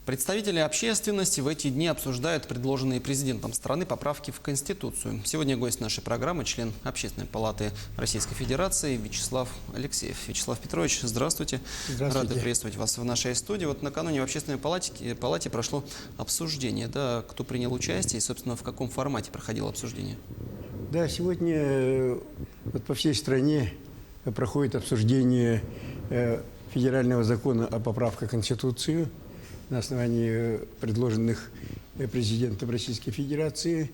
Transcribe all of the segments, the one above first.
Представители общественности в эти дни обсуждают предложенные президентом страны поправки в Конституцию. Сегодня гость нашей программы, член Общественной палаты Российской Федерации Вячеслав Алексеев. Вячеслав Петрович, здравствуйте. Здравствуйте. Рады приветствовать вас в нашей студии. Вот накануне в Общественной палате прошло обсуждение. Да, кто принял участие и, собственно, в каком формате проходило обсуждение? Да, сегодня вот по всей стране проходит обсуждение федерального закона о поправках в Конституцию на основании предложенных президентом Российской Федерации.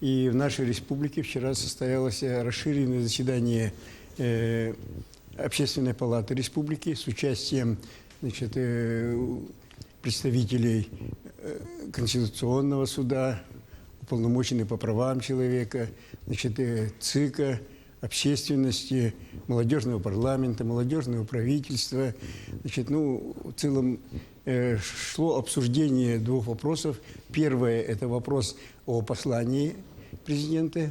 И в нашей республике вчера состоялось расширенное заседание Общественной палаты республики с участием, значит, представителей Конституционного суда, уполномоченных по правам человека, значит, ЦИКа, общественности, молодежного парламента, молодежного правительства. Значит, ну, в целом шло обсуждение двух вопросов. Первое – это вопрос о послании президента,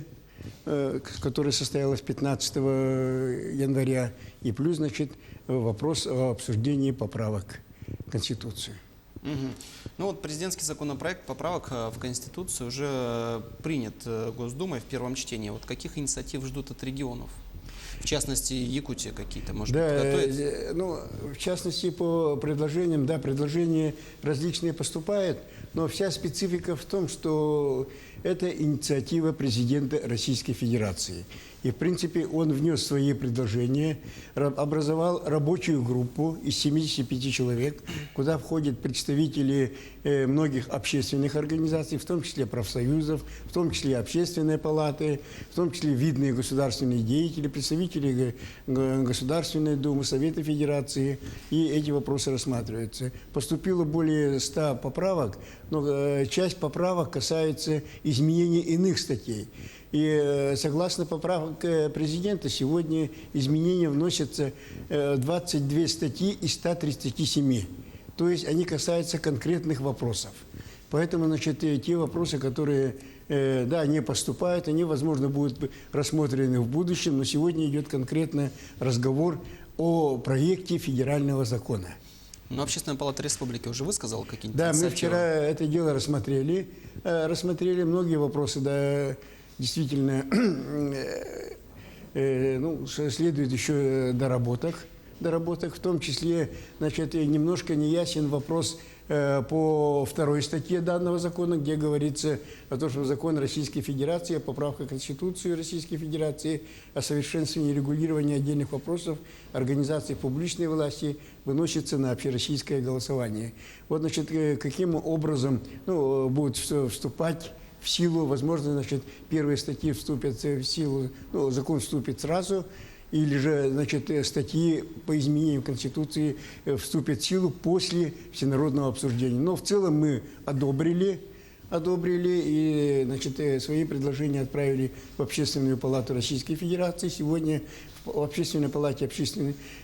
которое состоялось 15 января, и плюс, значит, вопрос о обсуждении поправок в Конституцию. Ну вот президентский законопроект поправок в Конституцию уже принят Госдумой в первом чтении. Вот каких инициатив ждут от регионов? В частности, Якутия какие-то, может быть, готовится? Ну, в частности, по предложениям, да, предложения различные поступают, но вся специфика в том, что это инициатива президента Российской Федерации. И, в принципе, он внес свои предложения, образовал рабочую группу из 75 человек, куда входят представители многих общественных организаций, в том числе профсоюзов, в том числе общественные палаты, в том числе видные государственные деятели, представители Государственной Думы, Совета Федерации, и эти вопросы рассматриваются. Поступило более 100 поправок, но часть поправок касается изменения иных статей. И согласно поправкам президента, сегодня изменения вносятся 22 статьи из 137. То есть они касаются конкретных вопросов. Поэтому, значит, те вопросы, которые, да, не поступают, они, возможно, будут рассмотрены в будущем, но сегодня идет конкретно разговор о проекте федерального закона. Но Общественная палата республики уже высказала какие-нибудь Да, инициативы? мы вчера это дело рассмотрели многие вопросы, да. Действительно, ну, следует еще доработок, в том числе, значит, немножко неясен вопрос по второй статье данного закона, где говорится о том, что закон Российской Федерации о поправке Конституции Российской Федерации о совершенствовании регулирования отдельных вопросов организации публичной власти выносится на общероссийское голосование. Вот, значит, каким образом, ну, будет вступать в силу, возможно, значит, первые статьи вступят в силу, ну, закон вступит сразу, или же, значит, статьи по изменению Конституции вступят в силу после всенародного обсуждения. Но в целом мы одобрили и, значит, свои предложения отправили в Общественную палату Российской Федерации. Сегодня в Общественной палате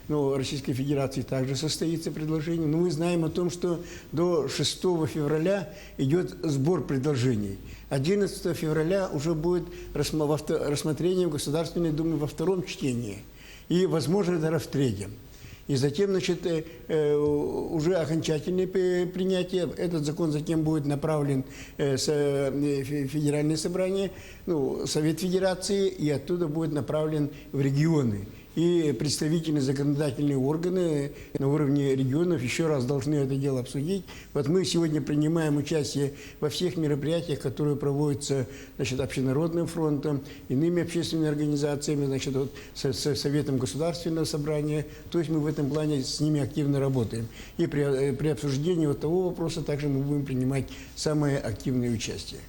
Российской Федерации также состоится предложение. Но мы знаем о том, что до 6 февраля идет сбор предложений. 11 февраля уже будет рассмотрение в Государственной Думе во втором чтении и, возможно, даже в третьем. И затем, значит, уже окончательное принятие. Этот закон затем будет направлен в Федеральное собрание, ну, Совет Федерации, и оттуда будет направлен в регионы. И представительные законодательные органы на уровне регионов еще раз должны это дело обсудить. Вот мы сегодня принимаем участие во всех мероприятиях, которые проводятся, значит, Общенародным фронтом, иными общественными организациями, значит, вот, Советом Государственного собрания. То есть мы в этом плане с ними активно работаем. И при обсуждении вот того вопроса также мы будем принимать самое активное участие.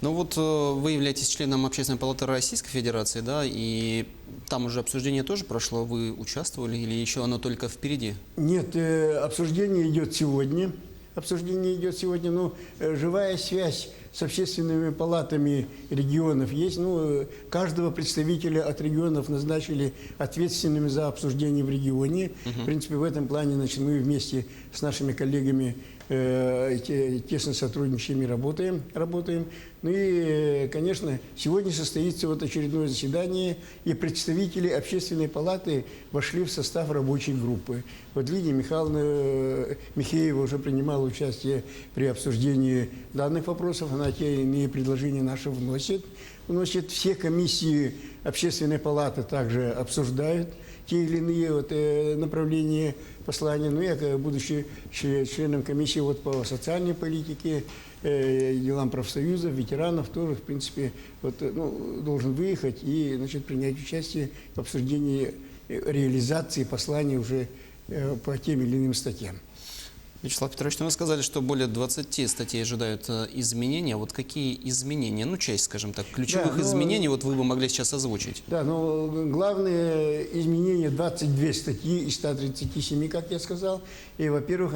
Ну вот вы являетесь членом Общественной палаты Российской Федерации, да, и там уже обсуждение тоже прошло, вы участвовали или еще оно только впереди? Нет, обсуждение идет сегодня. Но живая связь с общественными палатами регионов есть. Ну, каждого представителя от регионов назначили ответственными за обсуждение в регионе. В принципе, в этом плане, значит, мы вместе с нашими коллегами тесно сотрудничаем и работаем. Ну и, конечно, сегодня состоится вот очередное заседание, и представители Общественной палаты вошли в состав рабочей группы. Вот Лидия Михайловна Михеева уже принимала участие при обсуждении данных вопросов, она те или иные предложения наши вносит. Все комиссии Общественной палаты также обсуждают те или иные вот, направления послания. Ну, я, будучи членом комиссии вот, по социальной политике, делам профсоюзов, ветеранов, тоже, в принципе, вот, должен выехать и, значит, принять участие в обсуждении реализации послания уже по тем или иным статьям. Вячеслав Петрович, вы сказали, что более 20 статей ожидают изменения. Вот какие изменения? Ну, часть, скажем так, ключевых изменений вот вы бы могли сейчас озвучить. Да, но главное изменение 22 статьи из 137, как я сказал. И, во-первых,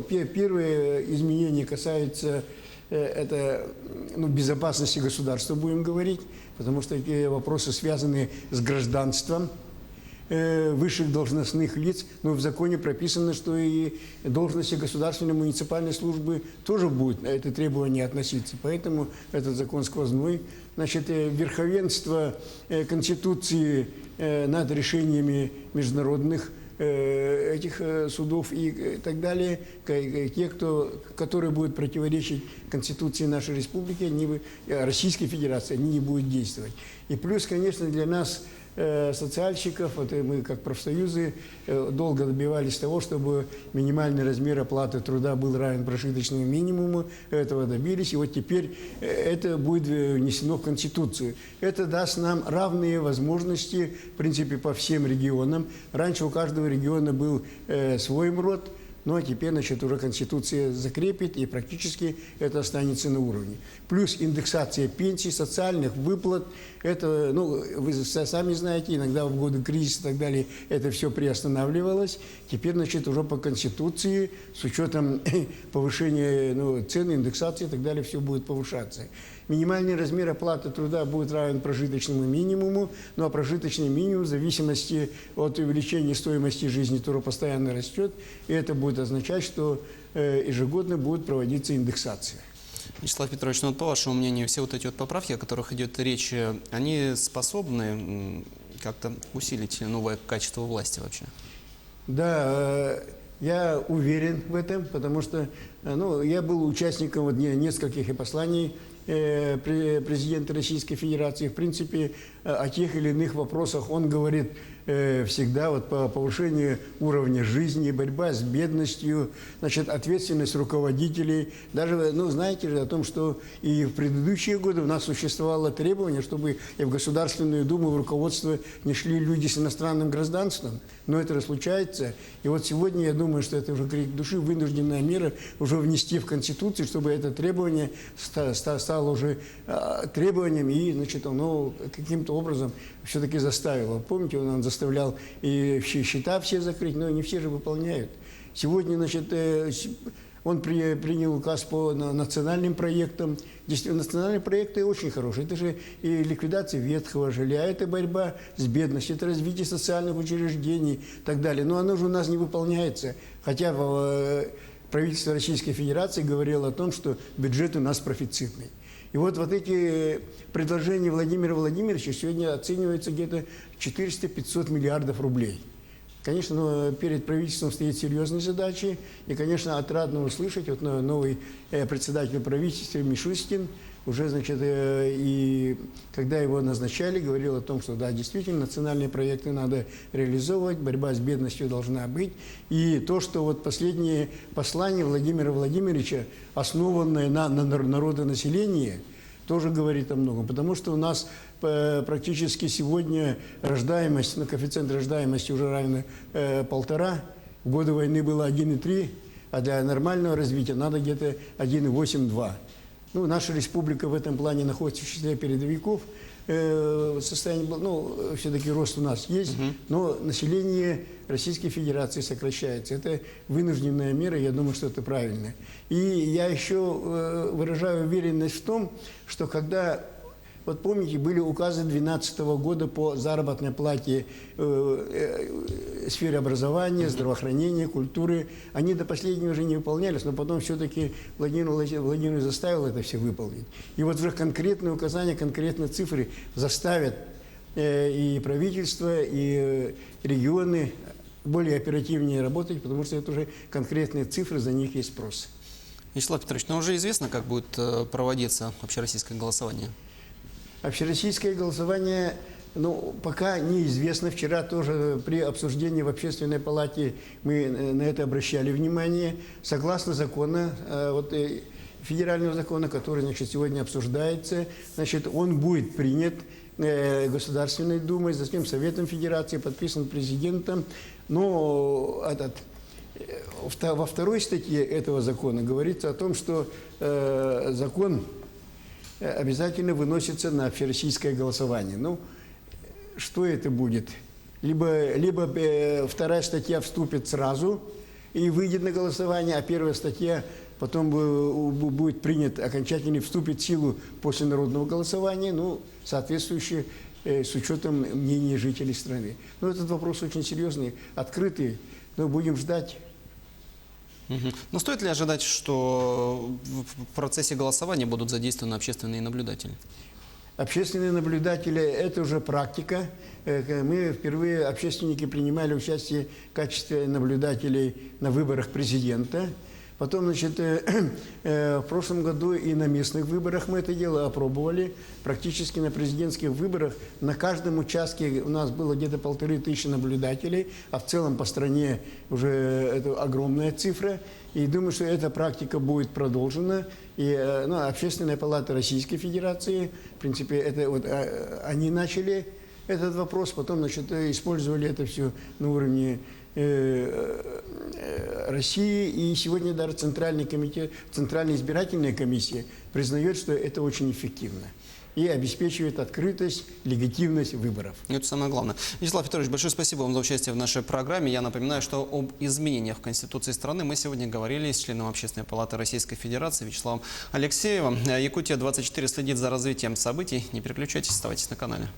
первое изменение касается безопасности государства, будем говорить, потому что такие вопросы связаны с гражданством высших должностных лиц, но в законе прописано, что и должности государственной муниципальной службы тоже будут на это требование относиться. Поэтому этот закон сквозной. Значит, верховенство Конституции над решениями международных этих судов и так далее, те, которые будут противоречить Конституции нашей республики, Российской Федерации, они не будут действовать. И плюс, конечно, для нас, социальщиков, вот мы как профсоюзы долго добивались того, чтобы минимальный размер оплаты труда был равен прожиточному минимуму. Этого добились, и вот теперь это будет внесено в Конституцию. Это даст нам равные возможности, в принципе, по всем регионам. Раньше у каждого региона был свой МРОТ, ну а теперь, значит, уже Конституция закрепит, и практически это останется на уровне. Плюс индексация пенсий, социальных выплат. Это, вы сами знаете, иногда в годы кризиса и так далее это все приостанавливалось. Теперь, значит, уже по Конституции, с учетом повышения цен, индексации и так далее, все будет повышаться. Минимальный размер оплаты труда будет равен прожиточному минимуму, ну а прожиточный минимум в зависимости от увеличения стоимости жизни, который постоянно растет, и это будет означать, что ежегодно будет проводиться индексация. Вячеслав Петрович, вот по вашему мнению, все вот эти вот поправки, о которых идет речь, они способны как-то усилить новое качество власти вообще? Да, я уверен в этом, потому что я был участником нескольких и посланий президента Российской Федерации. В принципе, о тех или иных вопросах он говорит всегда по повышению уровня жизни, борьба с бедностью, значит, ответственность руководителей. Даже, знаете же о том, что и в предыдущие годы у нас существовало требование, чтобы и в Государственную Думу, в руководство не шли люди с иностранным гражданством. Но это случается. И вот сегодня, я думаю, что это уже крик души, вынужденная мера уже внести в Конституцию, чтобы это требование стало уже требованием и, значит, оно каким-то образом все-таки заставило. Помните, он заставлял и счета все закрыть, но не все же выполняют. Сегодня, значит, он принял указ по национальным проектам. Действительно, национальные проекты очень хорошие. Это же и ликвидация ветхого жилья, это борьба с бедностью, это развитие социальных учреждений и так далее. Но оно же у нас не выполняется. Хотя правительство Российской Федерации говорило о том, что бюджет у нас профицитный. И вот эти предложения Владимира Владимировича сегодня оцениваются где-то 400-500 миллиардов рублей. Конечно, перед правительством стоят серьезные задачи. И, конечно, отрадно услышать, новый председатель правительства Мишустин уже, значит, и когда его назначали, говорил о том, что да, действительно, национальные проекты надо реализовывать, борьба с бедностью должна быть. И то, что последнее послание Владимира Владимировича, основанное на народонаселении, тоже говорит о многом. Потому что у нас практически сегодня рождаемость, коэффициент рождаемости уже равен 1,5. В годы войны было 1,3, а для нормального развития надо где-то 1,8-2. Наша республика в этом плане находится в числе передовиков. Состояние, все-таки рост у нас есть, но население Российской Федерации сокращается. Это вынужденная мера, я думаю, что это правильно. И я еще выражаю уверенность в том, что когда Вот помните, были указы 2012 года по заработной плате в сфере образования, здравоохранения, культуры. Они до последнего уже не выполнялись, но потом все-таки Владимир Владимирович заставил это все выполнить. И вот уже конкретные указания, конкретные цифры заставят и правительство, и регионы более оперативнее работать, потому что это уже конкретные цифры, за них есть спрос. Вячеслав Петрович, но уже известно, как будет проводиться общероссийское голосование? Общероссийское голосование, пока неизвестно. Вчера тоже при обсуждении в Общественной палате мы на это обращали внимание. Согласно закона, федерального закона, который, сегодня обсуждается, он будет принят Государственной Думой, затем Советом Федерации, подписан президентом. Но во второй статье этого закона говорится о том, что закон обязательно выносится на общероссийское голосование. Что это будет? Либо вторая статья вступит сразу и выйдет на голосование, а первая статья потом будет принята окончательно и вступит в силу после народного голосования, соответствующее с учетом мнения жителей страны. Этот вопрос очень серьезный, открытый, но будем ждать. Но стоит ли ожидать, что в процессе голосования будут задействованы общественные наблюдатели? Общественные наблюдатели – это уже практика. Мы впервые, общественники, принимали участие в качестве наблюдателей на выборах президента. Потом, в прошлом году и на местных выборах мы это дело опробовали. Практически на президентских выборах на каждом участке у нас было где-то 1500 наблюдателей, а в целом по стране уже это огромная цифра. И думаю, что эта практика будет продолжена. И Общественная палата Российской Федерации, в принципе, они начали этот вопрос, потом, использовали это все на уровне России, и сегодня даже Центральная избирательная комиссия признает, что это очень эффективно и обеспечивает открытость, легитимность выборов. Это самое главное. Вячеслав Петрович, большое спасибо вам за участие в нашей программе. Я напоминаю, что об изменениях в Конституции страны мы сегодня говорили с членом Общественной палаты Российской Федерации Вячеславом Алексеевым. Якутия-24 следит за развитием событий. Не переключайтесь, оставайтесь на канале.